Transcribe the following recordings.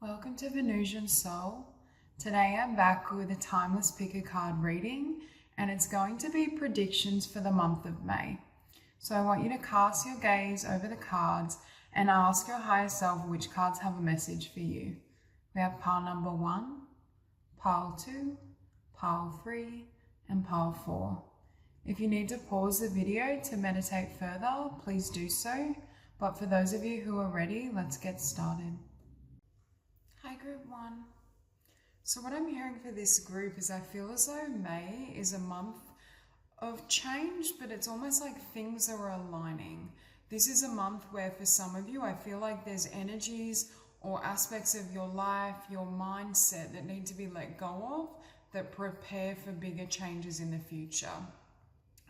Welcome to Venusian Soul. Today I'm back with a timeless pick a card reading, and it's going to be predictions for the month of May. So I want you to cast your gaze over the cards and ask your higher self which cards have a message for you. We have pile number 1, pile 2, pile 3, and pile 4. If you need to pause the video to meditate further, please do so. But for those of you who are ready, let's get started. Hi group 1. So what I'm hearing for this group is I feel as though May is a month of change, but it's almost like things are aligning. This is a month where for some of you, I feel like there's energies or aspects of your life, your mindset that need to be let go of, that prepare for bigger changes in the future.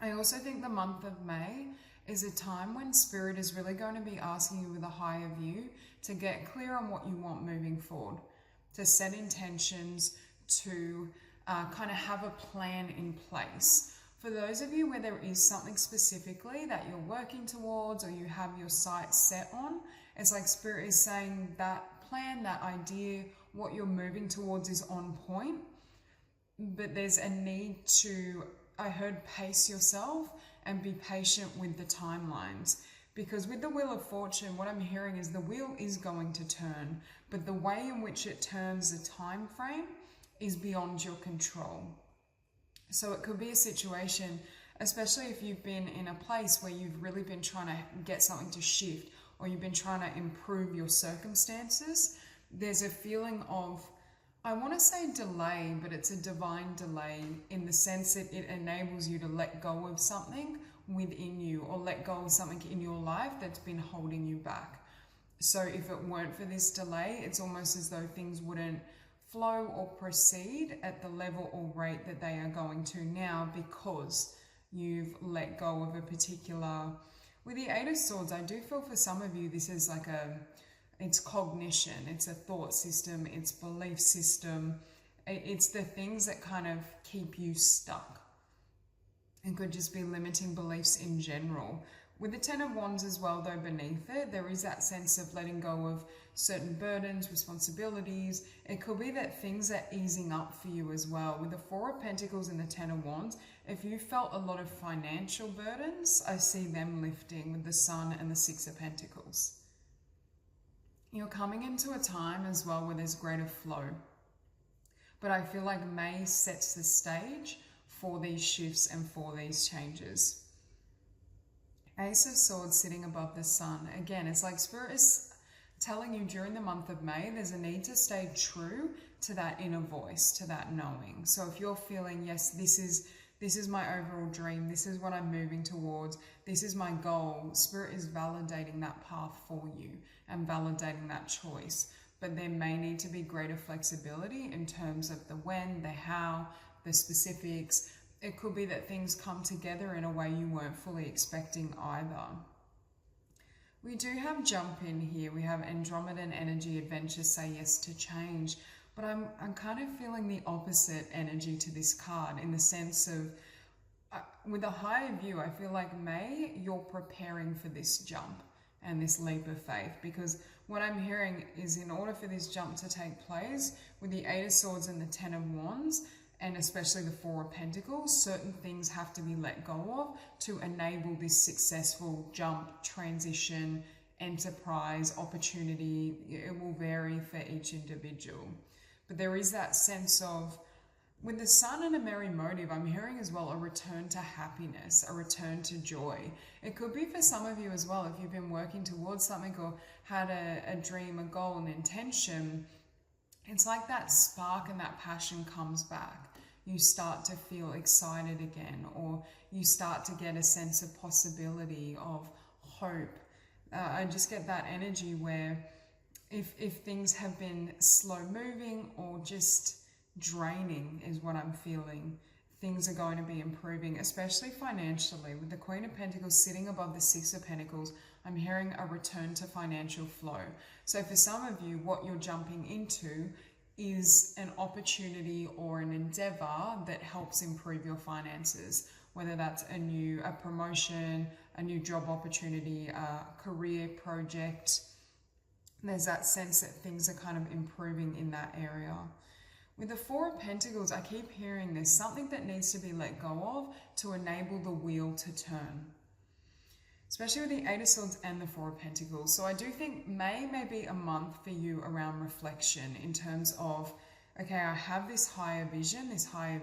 I also think the month of May is a time when Spirit is really going to be asking you with a higher view to get clear on what you want moving forward, to set intentions, to kind of have a plan in place. For those of you where there is something specifically that you're working towards or you have your sights set on, it's like Spirit is saying that plan, that idea, what you're moving towards is on point, but there's a need to, I heard, pace yourself and be patient with the timelines. Because with the Wheel of Fortune, what I'm hearing is the wheel is going to turn, but the way in which it turns, the time frame, is beyond your control. So it could be a situation, especially if you've been in a place where you've really been trying to get something to shift, or you've been trying to improve your circumstances, there's a feeling of, I want to say delay, but it's a divine delay in the sense that it enables you to let go of something within you, or let go of something in your life that's been holding you back. So if it weren't for this delay, it's almost as though things wouldn't flow or proceed at the level or rate that they are going to now, because you've let go of a particular... With the Eight of Swords, I do feel for some of you this is like it's cognition, it's a thought system, it's belief system, it's the things that kind of keep you stuck. It could just be limiting beliefs in general. With the Ten of Wands as well, though, beneath it, there is that sense of letting go of certain burdens, responsibilities. It could be that things are easing up for you as well. With the Four of Pentacles and the Ten of Wands, if you felt a lot of financial burdens, I see them lifting with the Sun and the Six of Pentacles. You're coming into a time as well where there's greater flow. But I feel like May sets the stage for these shifts and for these changes. Ace of Swords sitting above the Sun. Again, it's like Spirit is telling you during the month of May, there's a need to stay true to that inner voice, to that knowing. So if you're feeling, yes, this is my overall dream, this is what I'm moving towards, this is my goal, Spirit is validating that path for you and validating that choice. But there may need to be greater flexibility in terms of the when, the how, the specifics. It could be that things come together in a way you weren't fully expecting either. We do have jump in here. We have Andromedan energy, adventure, say yes to change. But I'm kind of feeling the opposite energy to this card, in the sense of, with a higher view, I feel like May, you're preparing for this jump and this leap of faith. Because what I'm hearing is, in order for this jump to take place, with the Eight of Swords and the Ten of Wands, and especially the Four of Pentacles, certain things have to be let go of to enable this successful jump, transition, enterprise, opportunity. It will vary for each individual. But there is that sense of, with the Sun and a merry motive, I'm hearing as well a return to happiness, a return to joy. It could be for some of you as well, if you've been working towards something or had a dream, a goal, an intention. It's like that spark and that passion comes back. You start to feel excited again, or you start to get a sense of possibility, of hope. I just get that energy where if things have been slow moving or just draining is what I'm feeling, things are going to be improving, especially financially. With the Queen of Pentacles sitting above the Six of Pentacles, I'm hearing a return to financial flow. So for some of you, what you're jumping into is an opportunity or an endeavor that helps improve your finances, whether that's a promotion, a new job opportunity, a career project. there's that sense that things are kind of improving in that area. With the Four of Pentacles, I keep hearing there's something that needs to be let go of to enable the wheel to turn. Especially with the Eight of Swords and the Four of Pentacles. So I do think May may be a month for you around reflection in terms of, okay, I have this higher vision, this higher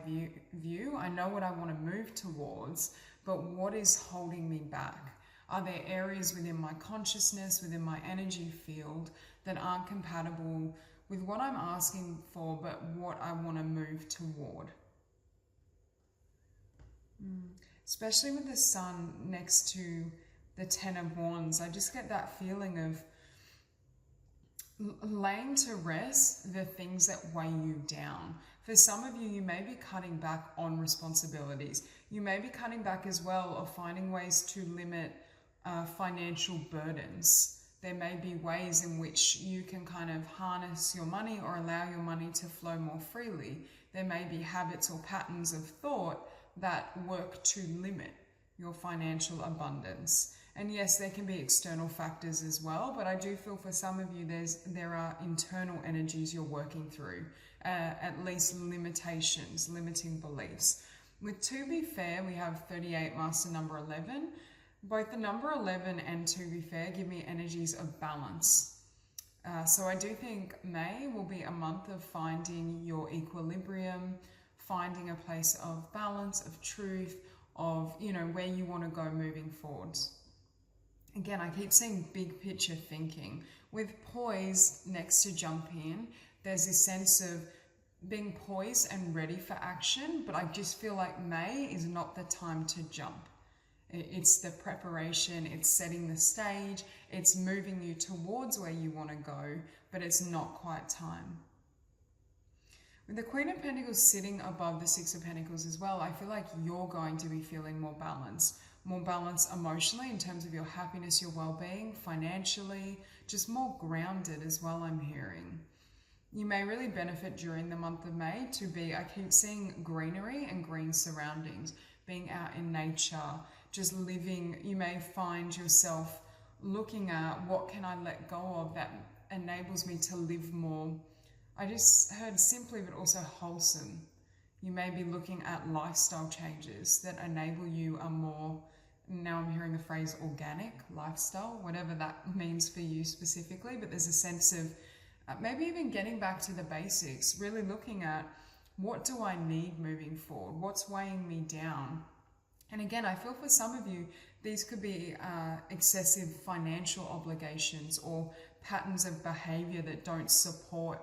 view. I know what I want to move towards, but what is holding me back? Are there areas within my consciousness, within my energy field that aren't compatible with what I'm asking for, but what I want to move toward? Especially with the Sun next to the Ten of Wands, I just get that feeling of laying to rest the things that weigh you down. For some of you, you may be cutting back on responsibilities. You may be cutting back as well, or finding ways to limit financial burdens. There may be ways in which you can kind of harness your money or allow your money to flow more freely. There may be habits or patterns of thought that work to limit your financial abundance. And yes, there can be external factors as well, but I do feel for some of you there are internal energies you're working through, at least limitations, limiting beliefs. With To Be Fair, we have 38, Master number 11. Both the number 11 and To Be Fair give me energies of balance. So I do think May will be a month of finding your equilibrium, finding a place of balance, of truth, of, you know, where you want to go moving forwards. Again, I keep seeing big picture thinking. With poise next to jump in, there's this sense of being poised and ready for action, but I just feel like May is not the time to jump. It's the preparation, it's setting the stage, it's moving you towards where you want to go, but it's not quite time. With the Queen of Pentacles sitting above the Six of Pentacles as well, I feel like you're going to be feeling more balance emotionally in terms of your happiness, your well-being, financially, just more grounded as well, I'm hearing. You may really benefit during the month of May to be, I keep seeing greenery and green surroundings, being out in nature, just living. You may find yourself looking at what can I let go of that enables me to live more. I just heard simply, but also wholesome. You may be looking at lifestyle changes that enable you a more, now I'm hearing the phrase organic lifestyle, whatever that means for you specifically, but there's a sense of maybe even getting back to the basics, really looking at what do I need moving forward? What's weighing me down? And again, I feel for some of you, these could be excessive financial obligations or patterns of behavior that don't support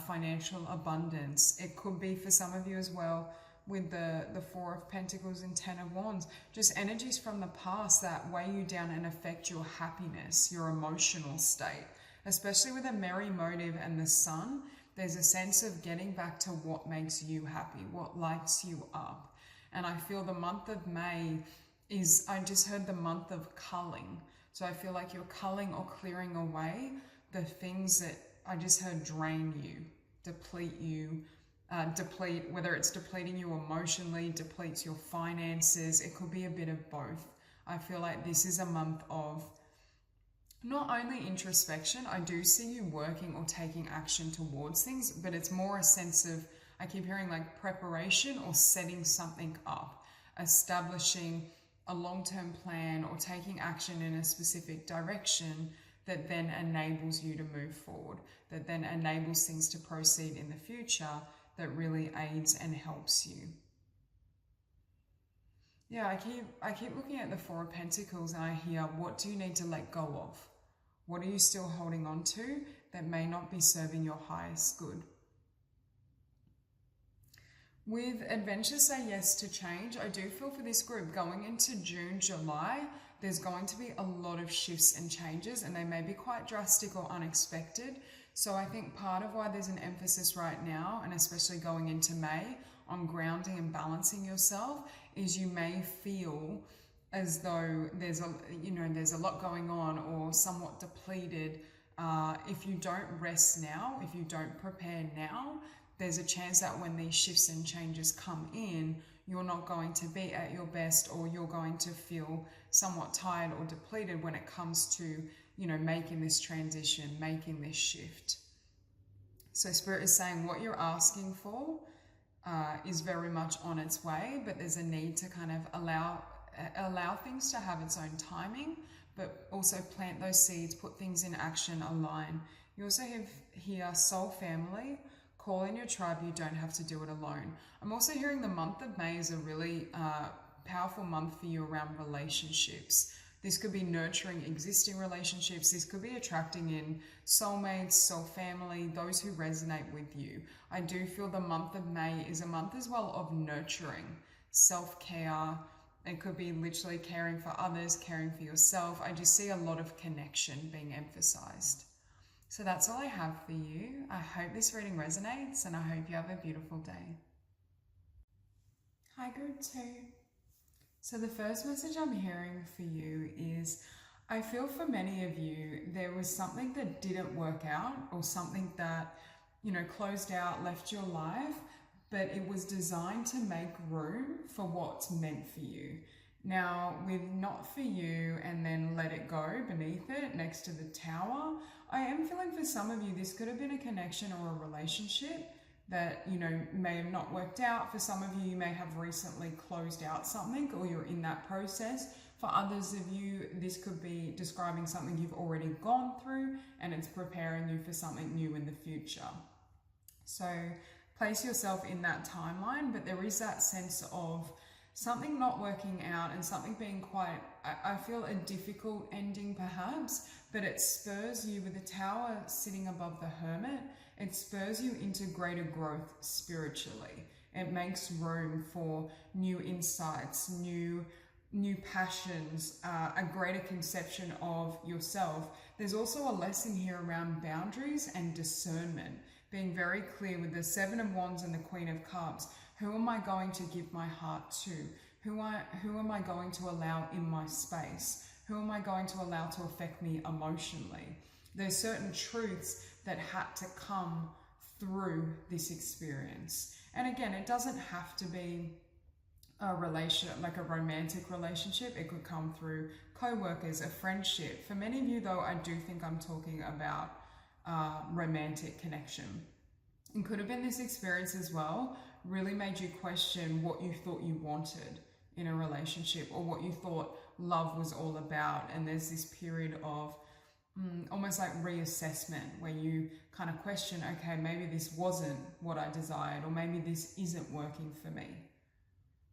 financial abundance. It could be for some of you as well with the Four of Pentacles and Ten of Wands, just energies from the past that weigh you down and affect your happiness, your emotional state. Especially with a merry motive and the Sun, there's a sense of getting back to what makes you happy, what lights you up. And I feel the month of May is, I just heard the month of culling. So I feel like you're culling or clearing away the things that I just heard drain you, deplete you, whether it's depleting you emotionally, depletes your finances. It could be a bit of both. I feel like this is a month of not only introspection, I do see you working or taking action towards things, but it's more a sense of, I keep hearing like preparation or setting something up, establishing a long-term plan or taking action in a specific direction that then enables you to move forward, that then enables things to proceed in the future, that really aids and helps you. Yeah, I keep looking at the Four of Pentacles and I hear, what do you need to let go of? What are you still holding on to that may not be serving your highest good? With Adventure Say Yes to Change, I do feel for this group going into June, July, there's going to be a lot of shifts and changes, and they may be quite drastic or unexpected. So I think part of why there's an emphasis right now, and especially going into May, on grounding and balancing yourself, is you may feel as though there's a lot going on or somewhat depleted. If you don't rest now, if you don't prepare now, there's a chance that when these shifts and changes come in, you're not going to be at your best, or you're going to feel somewhat tired or depleted when it comes to, making this transition, making this shift. So Spirit is saying what you're asking for is very much on its way, but there's a need to kind of allow things to have its own timing, but also plant those seeds, put things in action, align. You also have here soul family, call in your tribe. You don't have to do it alone. I'm also hearing the month of May is a really powerful month for you around relationships. This could be nurturing existing relationships. This could be attracting in soulmates, soul family, those who resonate with you. I do feel the month of May is a month as well of nurturing, self-care. It could be literally caring for others, caring for yourself. I just see a lot of connection being emphasized. So that's all I have for you. I hope this reading resonates, and I hope you have a beautiful day. Hi, Group 2. So the first message I'm hearing for you is, I feel for many of you, there was something that didn't work out, or something that, closed out, left your life, but it was designed to make room for what's meant for you. Now, with not for you and then let it go beneath it, next to the tower, I am feeling for some of you, this could have been a connection or a relationship that, may have not worked out. For some of you, you may have recently closed out something, or you're in that process. For others of you, this could be describing something you've already gone through, and it's preparing you for something new in the future. So place yourself in that timeline, but there is that sense of something not working out and something being quite, I feel, a difficult ending perhaps, but it spurs you with the tower sitting above the hermit. It spurs you into greater growth spiritually. It makes room for new insights, new passions, a greater conception of yourself. There's also a lesson here around boundaries and discernment, being very clear with the Seven of Wands and the Queen of Cups. Who am I going to give my heart to? Who am I going to allow in my space? Who am I going to allow to affect me emotionally? There's certain truths that had to come through this experience. And again, it doesn't have to be a relationship, like a romantic relationship. It could come through co-workers, a friendship. For many of you though, I do think I'm talking about romantic connection. It could have been this experience as well, really made you question what you thought you wanted in a relationship, or what you thought love was all about. And there's this period of almost like reassessment where you kind of question, okay, maybe this wasn't what I desired, or maybe this isn't working for me.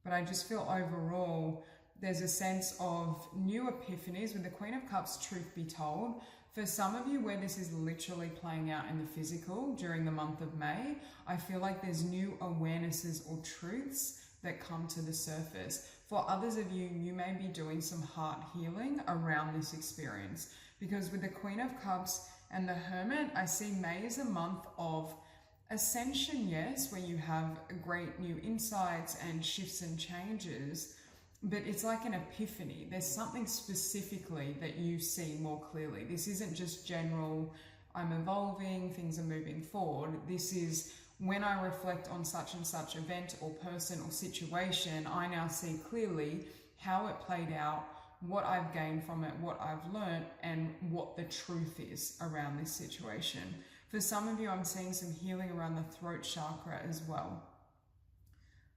But I just feel overall there's a sense of new epiphanies with the Queen of Cups, truth be told. For some of you where this is literally playing out in the physical during the month of May, I feel like there's new awarenesses or truths that come to the surface. For others of you, you may be doing some heart healing around this experience, because with the Queen of Cups and the Hermit, I see May is a month of ascension, yes, where you have great new insights and shifts and changes, but it's like an epiphany. There's something specifically that you see more clearly. This isn't just general, I'm evolving, things are moving forward. This is, when I reflect on such and such event or person or situation, I now see clearly how it played out, what I've gained from it, what I've learned, and what the truth is around this situation. For some of you, I'm seeing some healing around the throat chakra as well.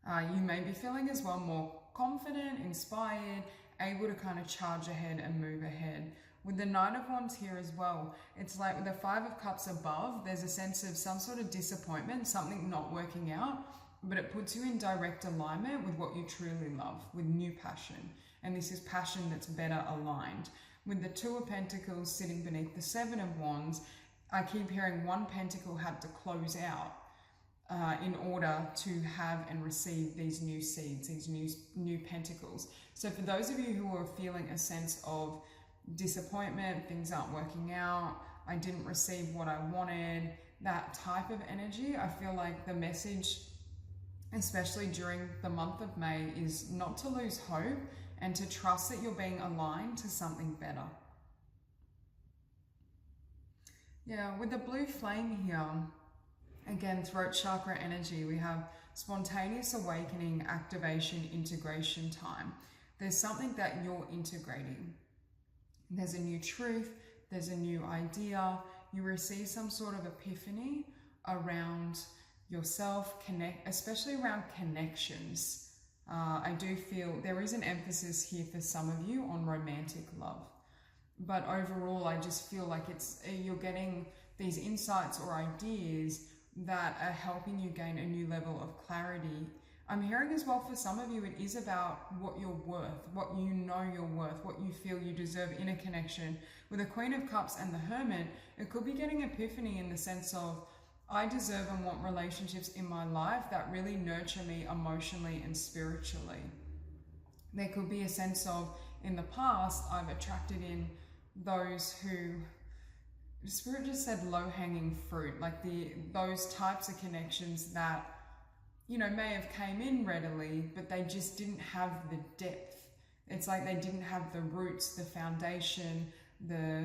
You may be feeling as well more confident, inspired, able to kind of charge ahead and move ahead. With the Knight of Wands here as well, it's like with the Five of Cups above, there's a sense of some sort of disappointment, something not working out, but it puts you in direct alignment with what you truly love, with new passion. And this is passion that's better aligned. With the Two of Pentacles sitting beneath the Seven of Wands, I keep hearing one pentacle had to close out in order to have and receive these new seeds, these new pentacles. So for those of you who are feeling a sense of disappointment, things aren't working out, I didn't receive what I wanted, that type of energy, I feel like the message, especially during the month of May, is not to lose hope and to trust that you're being aligned to something better. Yeah, with the blue flame here, again, throat chakra energy, we have spontaneous awakening, activation, integration time. There's something that you're integrating. There's a new truth, there's a new idea, you receive some sort of epiphany around yourself, especially around connections. I do feel there is an emphasis here for some of you on romantic love. But overall, I just feel like you're getting these insights or ideas that are helping you gain a new level of clarity. I'm hearing as well for some of you, it is about what you're worth, what you know you're worth, what you feel you deserve in a connection. With the Queen of Cups and the Hermit, it could be getting epiphany in the sense of, I deserve and want relationships in my life that really nurture me emotionally and spiritually. There could be a sense of, in the past, I've attracted in those who, Spirit just said low-hanging fruit, like those types of connections that, you know, may have came in readily, but they just didn't have the depth. It's like they didn't have the roots, the foundation, the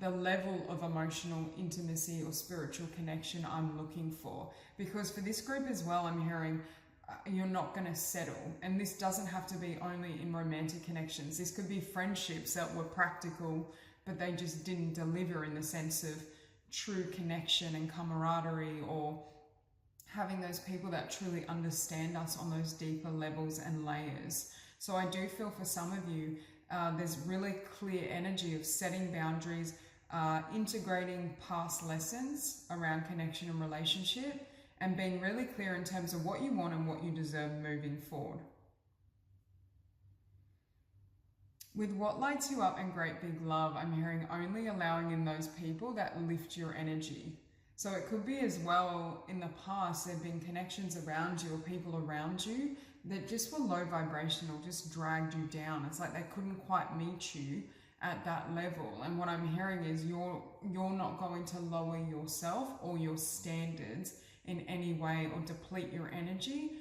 level of emotional intimacy or spiritual connection I'm looking for. Because for this group as well, I'm hearing you're not going to settle. And this doesn't have to be only in romantic connections. This could be friendships that were practical, but they just didn't deliver in the sense of true connection and camaraderie, or having those people that truly understand us on those deeper levels and layers. So I do feel for some of you, there's really clear energy of setting boundaries, integrating past lessons around connection and relationship, and being really clear in terms of what you want and what you deserve moving forward. With what lights you up and great big love, I'm hearing only allowing in those people that lift your energy. So it could be as well, in the past, there have been connections around you or people around you that just were low vibrational, just dragged you down. It's like they couldn't quite meet you at that level. And what I'm hearing is you're not going to lower yourself or your standards in any way or deplete your energy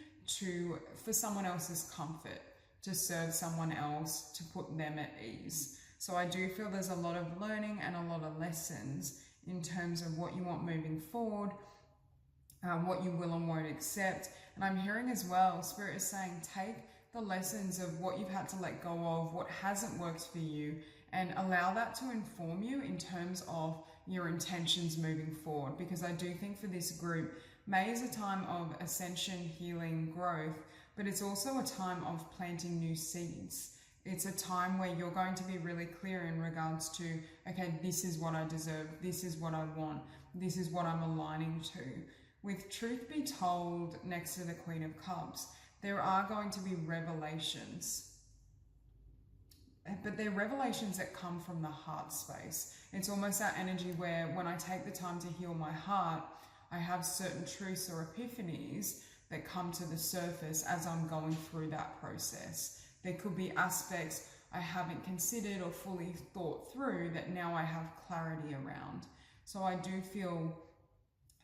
for someone else's comfort, to serve someone else, to put them at ease. So I do feel there's a lot of learning and a lot of lessons in terms of what you want moving forward, what you will and won't accept. And I'm hearing as well, Spirit is saying, take the lessons of what you've had to let go of, what hasn't worked for you, and allow that to inform you in terms of your intentions moving forward. Because I do think for this group, May is a time of ascension, healing, growth, but it's also a time of planting new seeds. It's a time where you're going to be really clear in regards to, okay, this is what I deserve, this is what I want, this is what I'm aligning to. With truth be told, next to the Queen of Cups, there are going to be revelations. But they're revelations that come from the heart space. It's almost that energy where when I take the time to heal my heart, I have certain truths or epiphanies that come to the surface as I'm going through that process. There could be aspects I haven't considered or fully thought through that now I have clarity around. So I do feel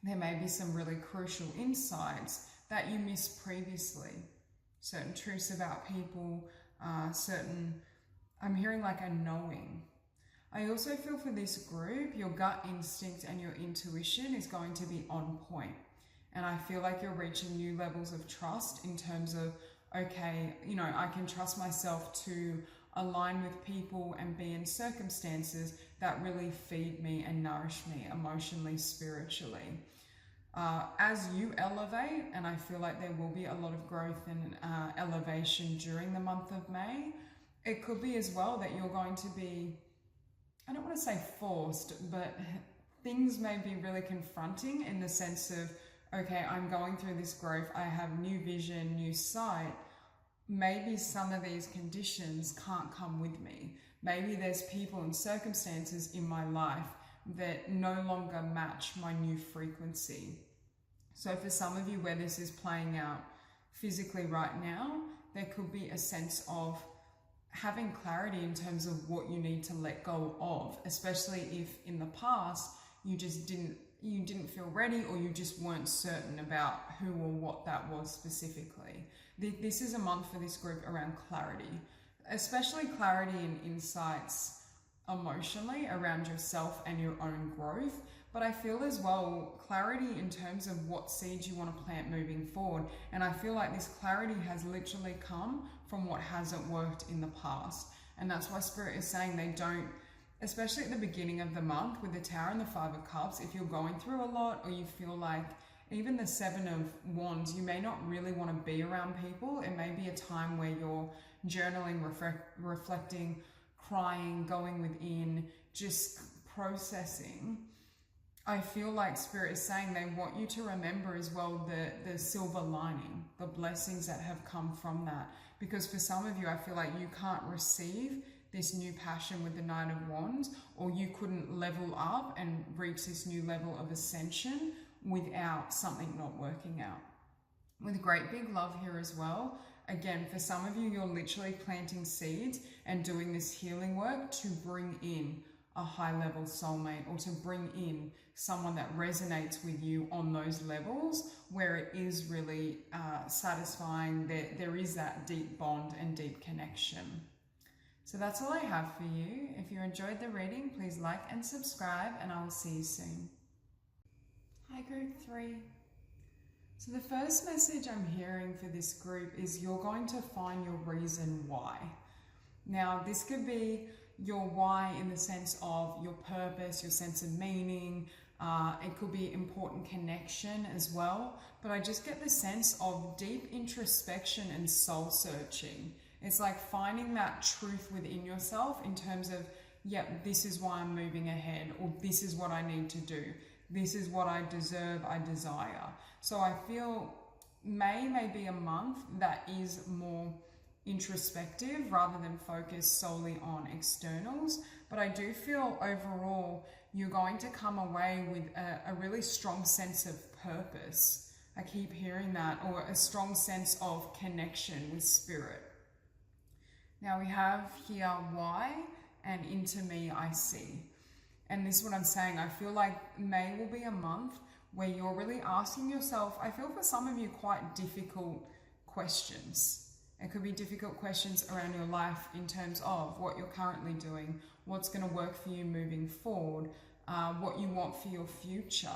there may be some really crucial insights that you missed previously. Certain truths about people, I'm hearing like a knowing. I also feel for this group, your gut instinct and your intuition is going to be on point. And I feel like you're reaching new levels of trust in terms of, okay, you know, I can trust myself to align with people and be in circumstances that really feed me and nourish me emotionally, spiritually. As you elevate, and I feel like there will be a lot of growth and elevation during the month of May, it could be as well that you're going to be, I don't want to say forced, but things may be really confronting in the sense of, okay, I'm going through this growth, I have new vision, new sight. Maybe some of these conditions can't come with me. Maybe there's people and circumstances in my life that no longer match my new frequency. So for some of you where this is playing out physically right now, there could be a sense of having clarity in terms of what you need to let go of, especially if in the past you just didn't feel ready, or you just weren't certain about who or what that was specifically. This is a month for this group around clarity, especially clarity and insights emotionally around yourself and your own growth. But I feel as well clarity in terms of what seeds you want to plant moving forward. And I feel like this clarity has literally come from what hasn't worked in the past. And that's why Spirit is saying especially at the beginning of the month with the Tower and the Five of Cups, if you're going through a lot or you feel like even the Seven of Wands, you may not really want to be around people. It may be a time where you're journaling, reflecting, crying, going within, just processing. I feel like Spirit is saying they want you to remember as well the silver lining, the blessings that have come from that. Because for some of you, I feel like you can't receive this new passion with the Knight of Wands, or you couldn't level up and reach this new level of ascension without something not working out. With great big love here as well. Again, for some of you, you're literally planting seeds and doing this healing work to bring in a high level soulmate, or to bring in someone that resonates with you on those levels where it is really satisfying, that there is that deep bond and deep connection. So that's all I have for you. If you enjoyed the reading, please like and subscribe, and I will see you soon. Hi group 3. So the first message I'm hearing for this group is you're going to find your reason why. Now this could be your why in the sense of your purpose, your sense of meaning. It could be important connection as well. But I just get the sense of deep introspection and soul searching. It's like finding that truth within yourself in terms of, yep, this is why I'm moving ahead, or this is what I need to do. This is what I deserve, I desire. So I feel May may be a month that is more introspective rather than focused solely on externals. But I do feel overall you're going to come away with a really strong sense of purpose. I keep hearing that, or a strong sense of connection with Spirit. Now we have here why and into me I see. And this is what I'm saying. I feel like May will be a month where you're really asking yourself, I feel for some of you, quite difficult questions. It could be difficult questions around your life in terms of what you're currently doing, what's going to work for you moving forward, what you want for your future.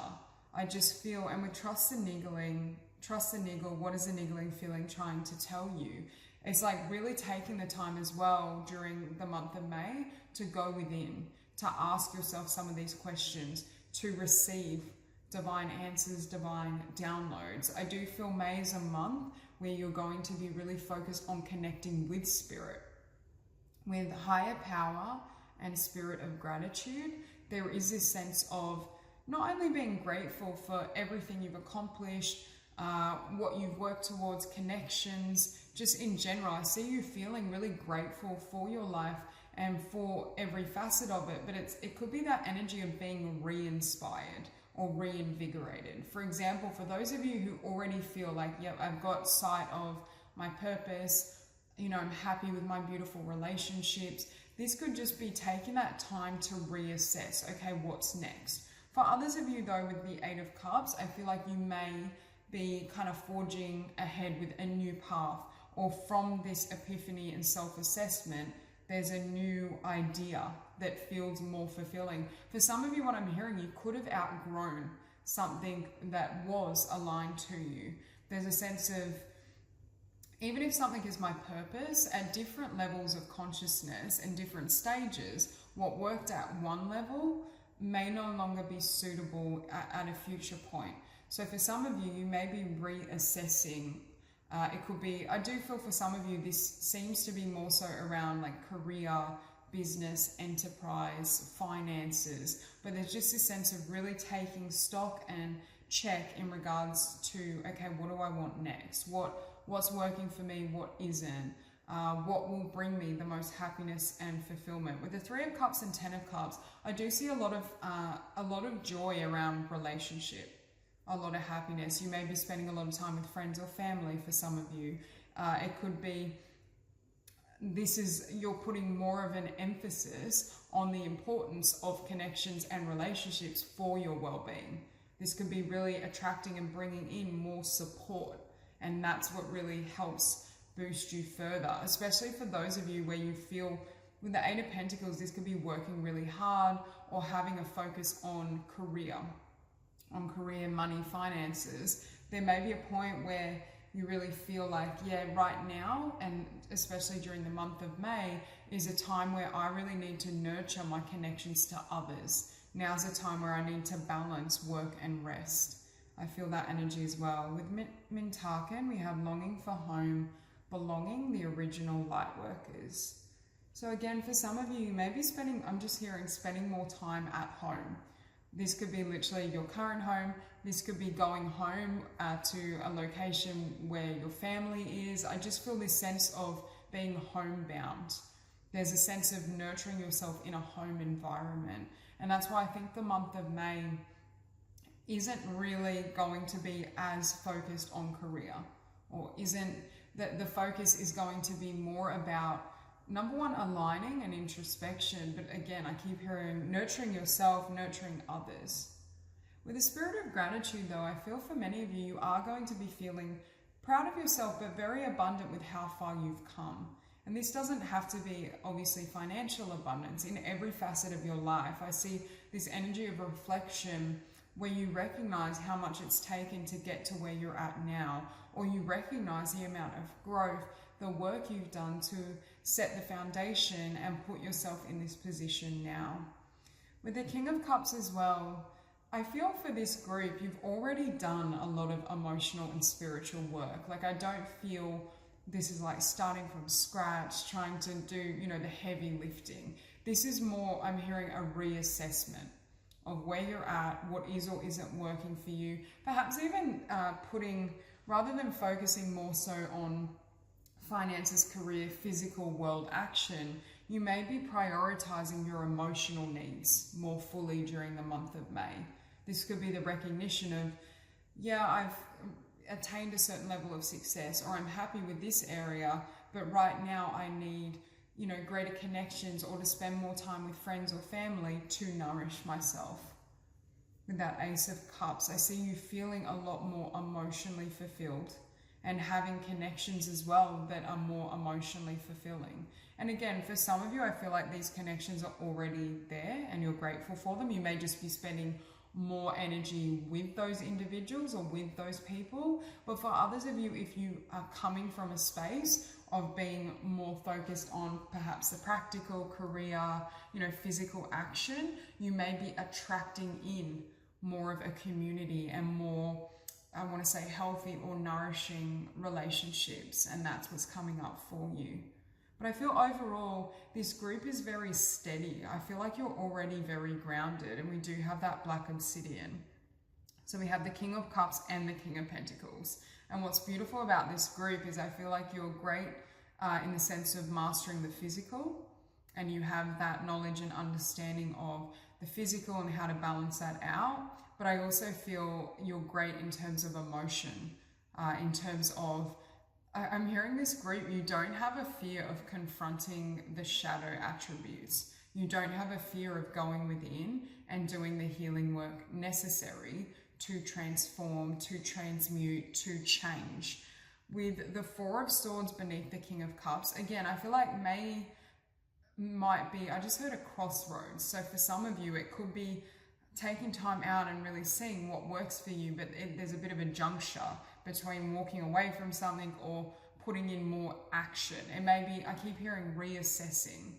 I just feel, and with trust the niggle, what is the niggling feeling trying to tell you? It's like really taking the time as well during the month of May to go within, to ask yourself some of these questions, to receive divine answers, divine downloads. I do feel May is a month where you're going to be really focused on connecting with Spirit, with higher power and spirit of gratitude. There is this sense of not only being grateful for everything you've accomplished, what you've worked towards, connections, just in general. I see you feeling really grateful for your life and for every facet of it, but it could be that energy of being re-inspired or reinvigorated. For example, for those of you who already feel like, yep, I've got sight of my purpose, you know, I'm happy with my beautiful relationships, this could just be taking that time to reassess, okay, what's next? For others of you though, with the Eight of Cups, I feel like you may be kind of forging ahead with a new path, or from this epiphany and self-assessment, there's a new idea that feels more fulfilling. For some of you, what I'm hearing, you could have outgrown something that was aligned to you. There's a sense of, even if something is my purpose, at different levels of consciousness and different stages, what worked at one level may no longer be suitable at a future point. So for some of you, you may be reassessing. It could be, I do feel for some of you, this seems to be more so around like career, business, enterprise, finances, but there's just this sense of really taking stock and check in regards to, okay, what do I want next? What's working for me? What isn't? What will bring me the most happiness and fulfillment? With the Three of Cups and Ten of Cups, I do see a lot of joy around relationship. A lot of happiness. You may be spending a lot of time with friends or family for some of you. It could be, you're putting more of an emphasis on the importance of connections and relationships for your well-being. This could be really attracting and bringing in more support, and that's what really helps boost you further, especially for those of you where you feel with the Eight of Pentacles, this could be working really hard or having a focus on career, money, finances. There may be a point where you really feel like, yeah, right now, and especially during the month of May, is a time where I really need to nurture my connections to others. Now's a time where I need to balance work and rest. I feel that energy as well. With Mintaken, we have longing for home, belonging, the original light workers. So again, for some of you, you may be spending, I'm just hearing, spending more time at home. This could be literally your current home. This could be going home to a location where your family is. I just feel this sense of being homebound. There's a sense of nurturing yourself in a home environment. And that's why I think the month of May isn't really going to be as focused on career, or isn't that the focus is going to be more about, number one, aligning and introspection. But again, I keep hearing nurturing yourself, nurturing others. With a spirit of gratitude though, I feel for many of you, you are going to be feeling proud of yourself, but very abundant with how far you've come. And this doesn't have to be obviously financial abundance. In every facet of your life, I see this energy of reflection where you recognize how much it's taken to get to where you're at now, or you recognize the amount of growth, the work you've done to set the foundation and put yourself in this position now. With the King of Cups as well, I feel for this group, you've already done a lot of emotional and spiritual work. Like, I don't feel this is like starting from scratch, trying to do, the heavy lifting. This is more, I'm hearing, a reassessment of where you're at, what is or isn't working for you. Perhaps even rather than focusing more so on finances, career, physical world action, you may be prioritizing your emotional needs more fully during the month of May. This could be the recognition of, yeah, I've attained a certain level of success, or I'm happy with this area, but right now I need, greater connections, or to spend more time with friends or family to nourish myself. With that Ace of Cups, I see you feeling a lot more emotionally fulfilled and having connections as well that are more emotionally fulfilling. And again, for some of you, I feel like these connections are already there and you're grateful for them. You may just be spending more energy with those individuals or with those people. But for others of you, if you are coming from a space of being more focused on perhaps the practical career, physical action, you may be attracting in more of a community and more, I want to say, healthy or nourishing relationships, and that's what's coming up for you. But I feel overall, this group is very steady. I feel like you're already very grounded, and we do have that black obsidian. So we have the King of Cups and the King of Pentacles. And what's beautiful about this group is I feel like you're great in the sense of mastering the physical, and you have that knowledge and understanding of the physical and how to balance that out. But I also feel you're great in terms of emotion, in terms of, I'm hearing this group, you don't have a fear of confronting the shadow attributes. You don't have a fear of going within and doing the healing work necessary to transform, to transmute, to change. With the Four of Swords beneath the King of Cups, again, I feel like May might be, I just heard a crossroads. So for some of you, it could be taking time out and really seeing what works for you, but there's a bit of a juncture between walking away from something or putting in more action. It may be, I keep hearing reassessing.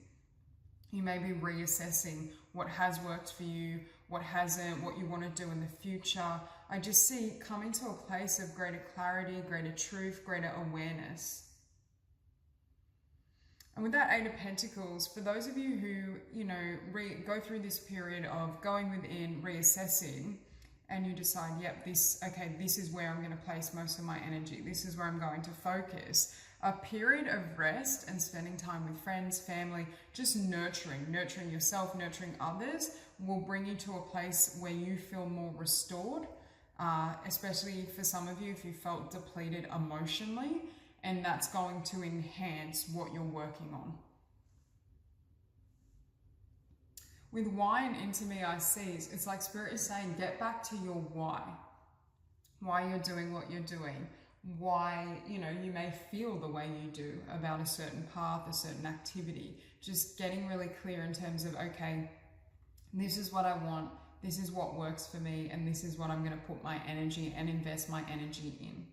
You may be reassessing what has worked for you, what hasn't, what you want to do in the future. I just see coming to a place of greater clarity, greater truth, greater awareness. And with that Eight of Pentacles, for those of you who, go through this period of going within, reassessing, and you decide, yep, this is where I'm going to place most of my energy. This is where I'm going to focus. A period of rest and spending time with friends, family, just nurturing yourself, nurturing others will bring you to a place where you feel more restored, especially for some of you if you felt depleted emotionally, and that's going to enhance what you're working on. With why and into me, I see, it's like Spirit is saying, get back to your why you're doing what you're doing. Why, you may feel the way you do about a certain path, a certain activity. Just getting really clear in terms of, okay, this is what I want, this is what works for me, and this is what I'm going to put my energy and invest my energy in.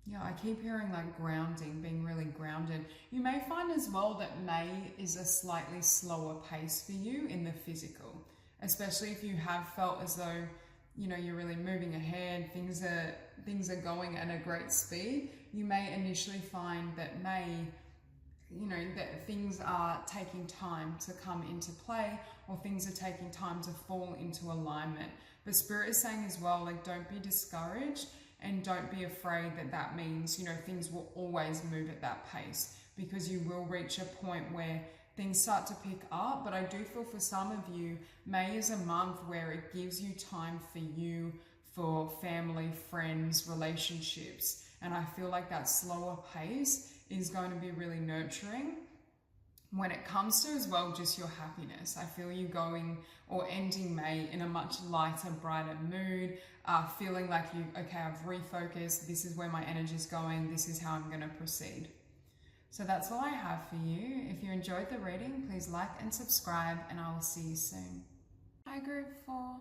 Yeah, I keep hearing like grounding, being really grounded. You may find as well that May is a slightly slower pace for you in the physical, especially if you have felt as though, you know, you're really moving ahead, things are going at a great speed. You may initially find that May, you know, that things are taking time to come into play, or things are taking time to fall into alignment. But Spirit is saying as well, like, don't be discouraged and don't be afraid that that means, you know, things will always move at that pace, because you will reach a point where things start to pick up. But I do feel for some of you, May is a month where it gives you time for you, for family, friends, relationships. And I feel like that slower pace is going to be really nurturing. When it comes to as well just your happiness, I feel you going or ending May in a much lighter, brighter mood, feeling like you, okay, I've refocused, this is where my energy is going, this is how I'm going to proceed. So that's all I have for you. If you enjoyed the reading, please like and subscribe, and I will see you soon. Hi group 4.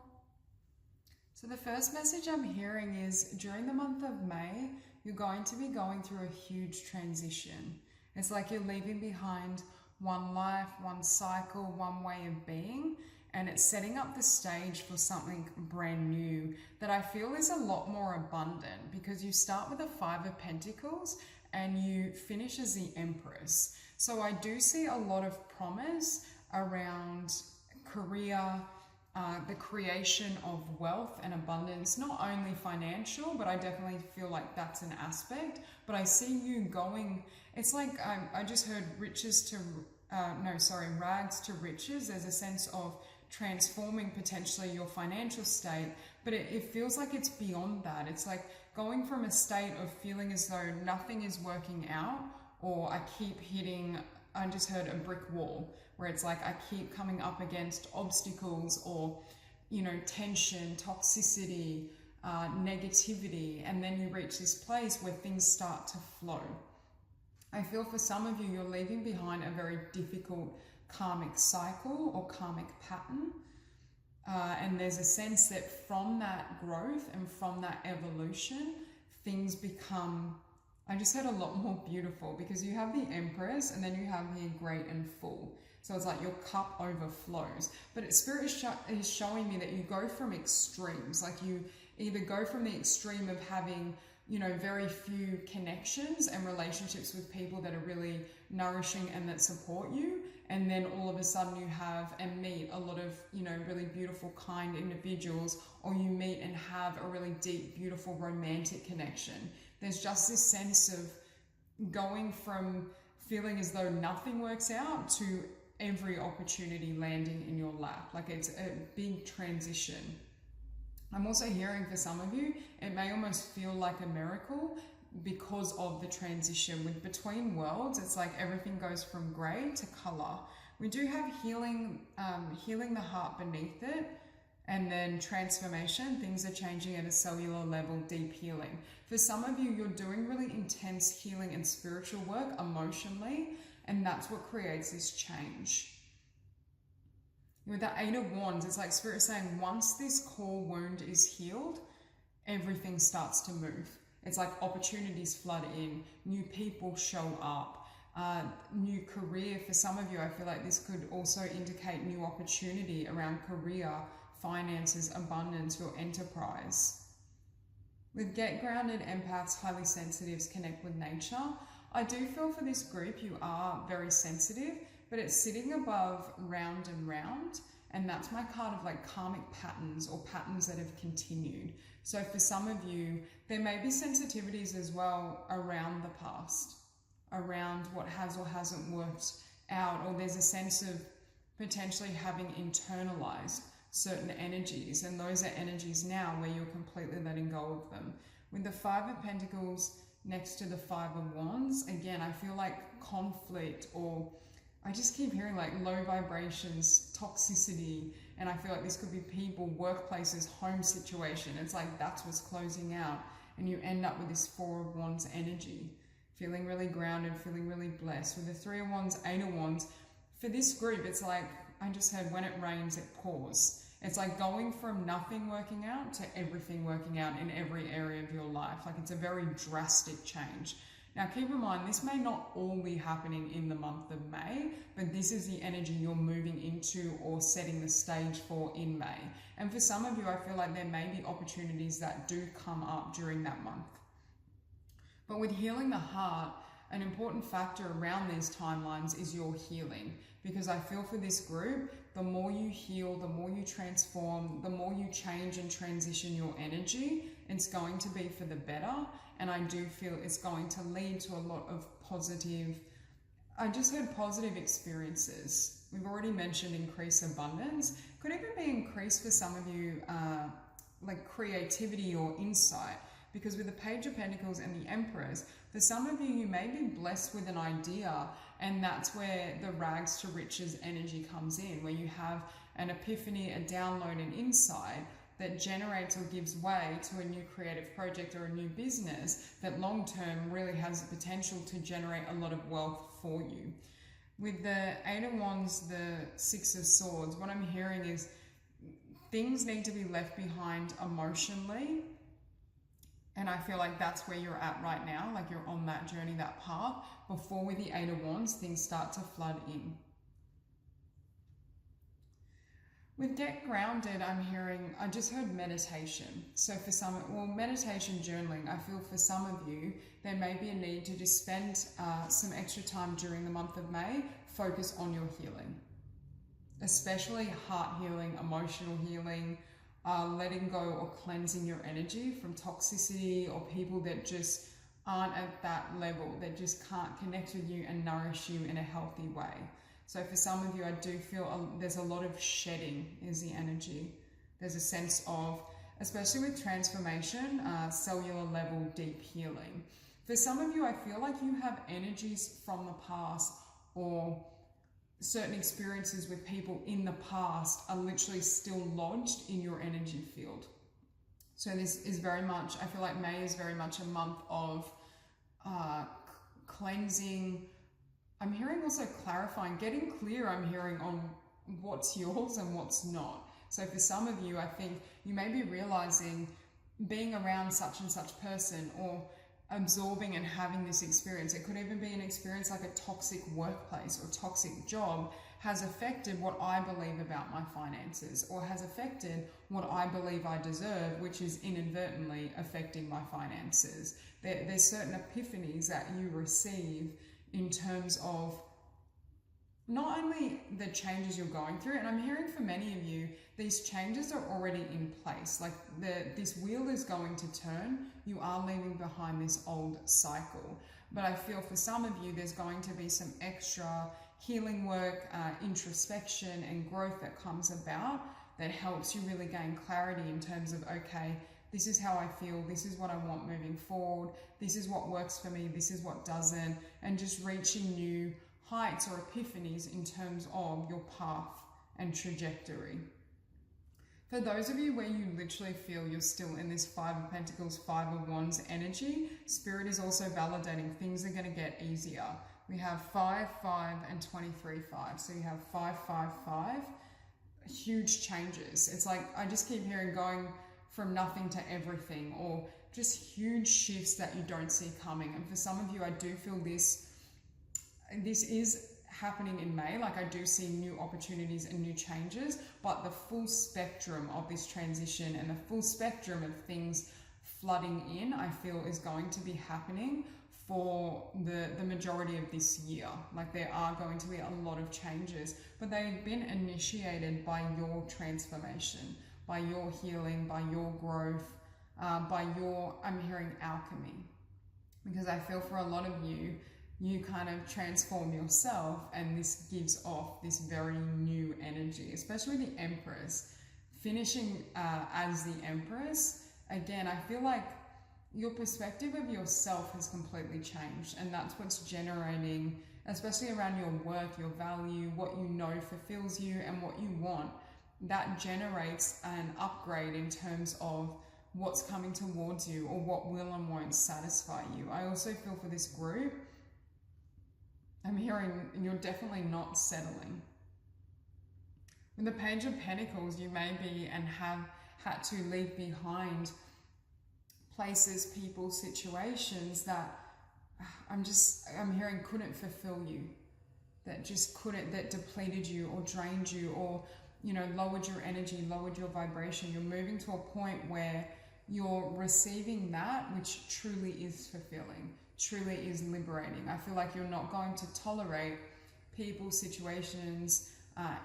So the first message I'm hearing is during the month of May, you're going to be going through a huge transition. It's like you're leaving behind one life, one cycle, one way of being, and it's setting up the stage for something brand new that I feel is a lot more abundant, because you start with the 5 of Pentacles and you finish as the Empress. So I do see a lot of promise around career, the creation of wealth and abundance, not only financial, but I definitely feel like that's an aspect. But I see you going, it's like I just heard rags to riches. There's a sense of transforming potentially your financial state, but it feels like it's beyond that. It's like going from a state of feeling as though nothing is working out, or I keep hitting, I just heard a brick wall, where it's like I keep coming up against obstacles, or, you know, tension, toxicity, negativity, and then you reach this place where things start to flow. I feel for some of you, you're leaving behind a very difficult karmic cycle or karmic pattern. And there's a sense that from that growth and from that evolution, things become, I just heard, a lot more beautiful, because you have the Empress and then you have the great and full. So it's like your cup overflows. But Spirit is showing me that you go from extremes. Like you either go from the extreme of having, you know, very few connections and relationships with people that are really nourishing and that support you, and then all of a sudden you have and meet a lot of, you know, really beautiful, kind individuals, or you meet and have a really deep, beautiful, romantic connection. There's just this sense of going from feeling as though nothing works out to every opportunity landing in your lap. Like it's a big transition. I'm also hearing for some of you, it may almost feel like a miracle because of the transition. With between worlds, it's like everything goes from grey to colour. We do have healing, healing the heart beneath it, and then transformation. Things are changing at a cellular level, deep healing. For some of you, you're doing really intense healing and spiritual work emotionally, and that's what creates this change. With the 8 of Wands, it's like Spirit saying once this core wound is healed, everything starts to move. It's like opportunities flood in, new people show up, new career. For some of you, I feel like this could also indicate new opportunity around career, finances, abundance, your enterprise. With Get Grounded, empaths, highly sensitives connect with nature. I do feel for this group you are very sensitive, but it's sitting above round and round, and that's my card of like karmic patterns or patterns that have continued. So for some of you, there may be sensitivities as well around the past, around what has or hasn't worked out, or there's a sense of potentially having internalized certain energies, and those are energies now where you're completely letting go of them. With the 5 of Pentacles next to the 5 of Wands, again, I feel like conflict, or I just keep hearing like low vibrations, toxicity, and I feel like this could be people, workplaces, home situation. It's like that's what's closing out, and you end up with this 4 of Wands energy, feeling really grounded, feeling really blessed. With the 3 of Wands, 8 of Wands, for this group, it's like I just heard when it rains, it pours. It's like going from nothing working out to everything working out in every area of your life. Like it's a very drastic change. Now keep in mind, this may not all be happening in the month of May, but this is the energy you're moving into or setting the stage for in May. And for some of you, I feel like there may be opportunities that do come up during that month. But with healing the heart, an important factor around these timelines is your healing. Because I feel for this group, the more you heal, the more you transform, the more you change and transition your energy, it's going to be for the better. And I do feel it's going to lead to a lot of positive, I just heard positive experiences. We've already mentioned increased abundance. Could even be increased for some of you, like creativity or insight. Because with the Page of Pentacles and the Empress, for some of you, you may be blessed with an idea, and that's where the rags to riches energy comes in, where you have an epiphany, a download, an insight that generates or gives way to a new creative project or a new business that long term really has the potential to generate a lot of wealth for you. With the Eight of Wands, the Six of Swords, what I'm hearing is things need to be left behind emotionally. And I feel like that's where you're at right now, like you're on that journey, that path, before with the Eight of Wands, things start to flood in. With Get Grounded, I'm hearing, I just heard meditation. So for some, well, meditation journaling, I feel for some of you, there may be a need to just spend some extra time during the month of May, focus on your healing. Especially heart healing, emotional healing, letting go or cleansing your energy from toxicity or people that just aren't at that level, that just can't connect with you and nourish you in a healthy way. So for some of you, I do feel there's a lot of shedding is the energy. There's a sense of, especially with transformation, cellular level, deep healing. For some of you, I feel like you have energies from the past or certain experiences with people in the past are literally still lodged in your energy field. So this is very much, I feel like May is very much a month of cleansing. I'm hearing also clarifying, getting clear, I'm hearing on what's yours and what's not. So for some of you, I think you may be realizing being around such and such person or absorbing and having this experience. It could even be an experience like a toxic workplace or toxic job has affected what I believe about my finances or has affected what I believe I deserve, which is inadvertently affecting my finances. There's certain epiphanies that you receive in terms of not only the changes you're going through, and I'm hearing for many of you, these changes are already in place. Like this wheel is going to turn. You are leaving behind this old cycle. But I feel for some of you, there's going to be some extra healing work, introspection and growth that comes about that helps you really gain clarity in terms of, okay, this is how I feel, this is what I want moving forward, this is what works for me, this is what doesn't, and just reaching new heights or epiphanies in terms of your path and trajectory. For those of you where you literally feel you're still in this Five of Pentacles, Five of Wands energy, Spirit is also validating things are going to get easier. We have 5, 5 and 23, 5. So you have 5, 5, 5. Huge changes. It's like I just keep hearing going from nothing to everything, or just huge shifts that you don't see coming. And for some of you, I do feel this is happening in May. Like I do see new opportunities and new changes, but the full spectrum of this transition and the full spectrum of things flooding in, I feel is going to be happening for the majority of this year. Like there are going to be a lot of changes, but they've been initiated by your transformation, by your healing, by your growth, by your, I'm hearing alchemy. Because I feel for a lot of you, you kind of transform yourself and this gives off this very new energy, especially the Empress. Finishing as the Empress, again, I feel like your perspective of yourself has completely changed, and that's what's generating, especially around your worth, your value, what you know fulfills you and what you want. That generates an upgrade in terms of what's coming towards you or what will and won't satisfy you. I also feel for this group, I'm hearing you're definitely not settling. With the Page of Pentacles, you may be and have had to leave behind places, people, situations that I'm hearing couldn't fulfill you, that just couldn't, that depleted you or drained you, or, you know, lowered your energy, lowered your vibration. You're moving to a point where you're receiving that which truly is fulfilling, truly is liberating. I feel like you're not going to tolerate people, situations,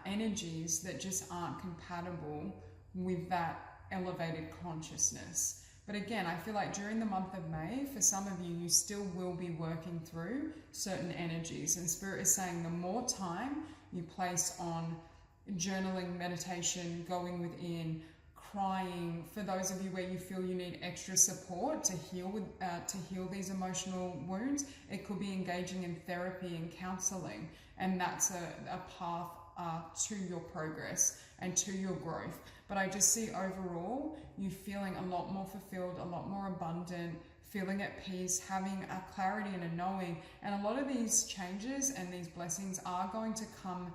energies that just aren't compatible with that elevated consciousness. But again, I feel like during the month of May, for some of you, you still will be working through certain energies. And Spirit is saying the more time you place on journaling, meditation, going within, crying, for those of you where you feel you need extra support to heal these emotional wounds, it could be engaging in therapy and counseling. And that's a path to your progress and to your growth. But I just see overall you feeling a lot more fulfilled, a lot more abundant, feeling at peace, having a clarity and a knowing. And a lot of these changes and these blessings are going to come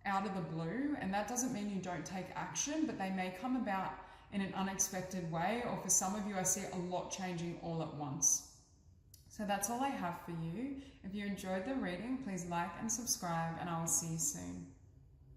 out of the blue. And that doesn't mean you don't take action, but they may come about in an unexpected way. Or for some of you, I see a lot changing all at once. So that's all I have for you. If you enjoyed the reading, please like and subscribe, and I will see you soon.